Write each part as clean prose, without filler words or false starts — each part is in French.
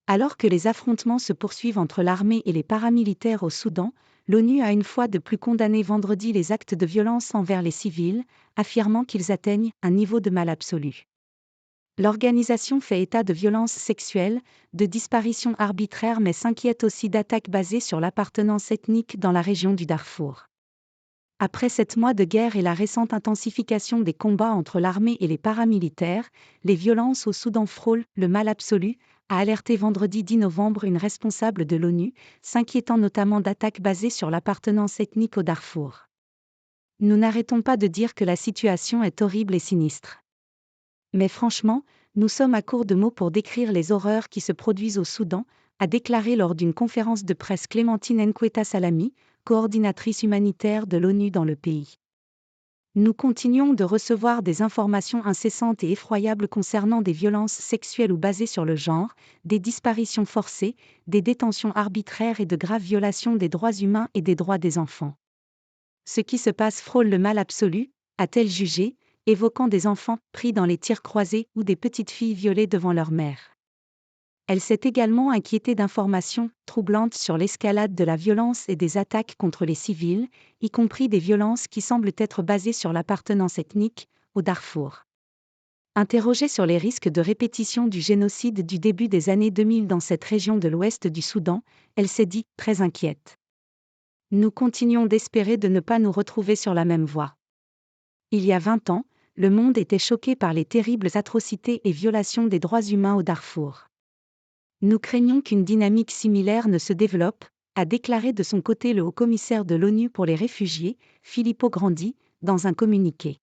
Alors que les affrontements se poursuivent entre l'armée et les paramilitaires au Soudan, l'ONU a une fois de plus condamné vendredi les actes de violence envers les civils, affirmant qu'ils atteignent un niveau de mal absolu. L'organisation fait état de violences sexuelles, de disparitions arbitraires mais s'inquiète aussi d'attaques basées sur l'appartenance ethnique dans la région du Darfour. Après 7 mois de guerre et la récente intensification des combats entre l'armée et les paramilitaires, les violences au Soudan frôlent le mal absolu, a alerté vendredi 10 novembre une responsable de l'ONU, s'inquiétant notamment d'attaques basées sur l'appartenance ethnique au Darfour. Nous n'arrêtons pas de dire que la situation est horrible et sinistre. Mais franchement, nous sommes à court de mots pour décrire les horreurs qui se produisent au Soudan, a déclaré lors d'une conférence de presse Clémentine Nkweta Salami, coordinatrice humanitaire de l'ONU dans le pays. Nous continuons de recevoir des informations incessantes et effroyables concernant des violences sexuelles ou basées sur le genre, des disparitions forcées, des détentions arbitraires et de graves violations des droits humains et des droits des enfants. Ce qui se passe frôle le mal absolu, a-t-elle jugé, évoquant des enfants pris dans les tirs croisés ou des petites filles violées devant leur mère. Elle s'est également inquiétée d'informations troublantes sur l'escalade de la violence et des attaques contre les civils, y compris des violences qui semblent être basées sur l'appartenance ethnique, au Darfour. Interrogée sur les risques de répétition du génocide du début des années 2000 dans cette région de l'ouest du Soudan, elle s'est dit très inquiète. Nous continuons d'espérer de ne pas nous retrouver sur la même voie. Il y a 20 ans, le monde était choqué par les terribles atrocités et violations des droits humains au Darfour. Nous craignons qu'une dynamique similaire ne se développe, a déclaré de son côté le haut-commissaire de l'ONU pour les réfugiés, Filippo Grandi, dans un communiqué.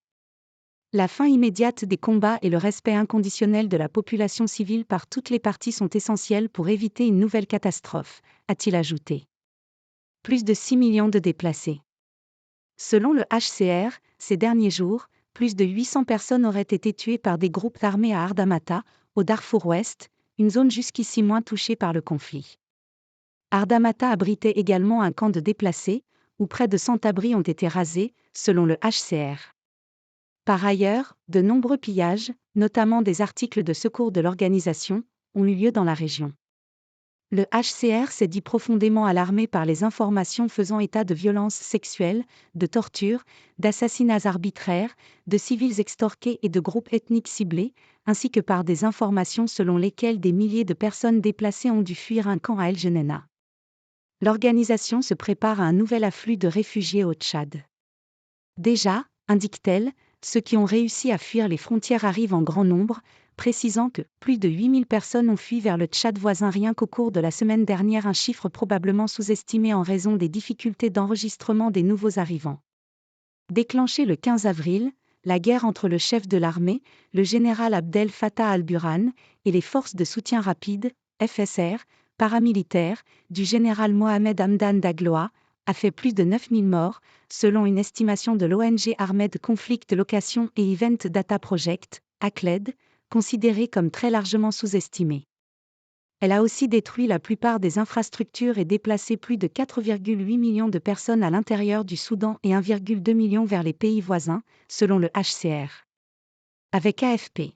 La fin immédiate des combats et le respect inconditionnel de la population civile par toutes les parties sont essentiels pour éviter une nouvelle catastrophe, a-t-il ajouté. Plus de 6 millions de déplacés. Selon le HCR, ces derniers jours, plus de 800 personnes auraient été tuées par des groupes armés à Ardamata, au Darfour Ouest, une zone jusqu'ici moins touchée par le conflit. Ardamata abritait également un camp de déplacés, où près de 100 abris ont été rasés, selon le HCR. Par ailleurs, de nombreux pillages, notamment des articles de secours de l'organisation, ont eu lieu dans la région. Le HCR s'est dit profondément alarmé par les informations faisant état de violences sexuelles, de tortures, d'assassinats arbitraires, de civils extorqués et de groupes ethniques ciblés, ainsi que par des informations selon lesquelles des milliers de personnes déplacées ont dû fuir un camp à El Geneina. L'organisation se prépare à un nouvel afflux de réfugiés au Tchad. Déjà, indique-t-elle, ceux qui ont réussi à fuir les frontières arrivent en grand nombre, précisant que plus de 8000 personnes ont fui vers le Tchad voisin rien qu'au cours de la semaine dernière, un chiffre probablement sous-estimé en raison des difficultés d'enregistrement des nouveaux arrivants. Déclenchée le 15 avril, la guerre entre le chef de l'armée, le général Abdel Fattah al-Burhan, et les forces de soutien rapide, FSR, paramilitaires, du général Mohamed Hamdan Daglo, a fait plus de 9000 morts, selon une estimation de l'ONG Armed Conflict Location et Event Data Project, ACLED, considérée comme très largement sous-estimée. Elle a aussi détruit la plupart des infrastructures et déplacé plus de 4,8 millions de personnes à l'intérieur du Soudan et 1,2 million vers les pays voisins, selon le HCR. Avec AFP.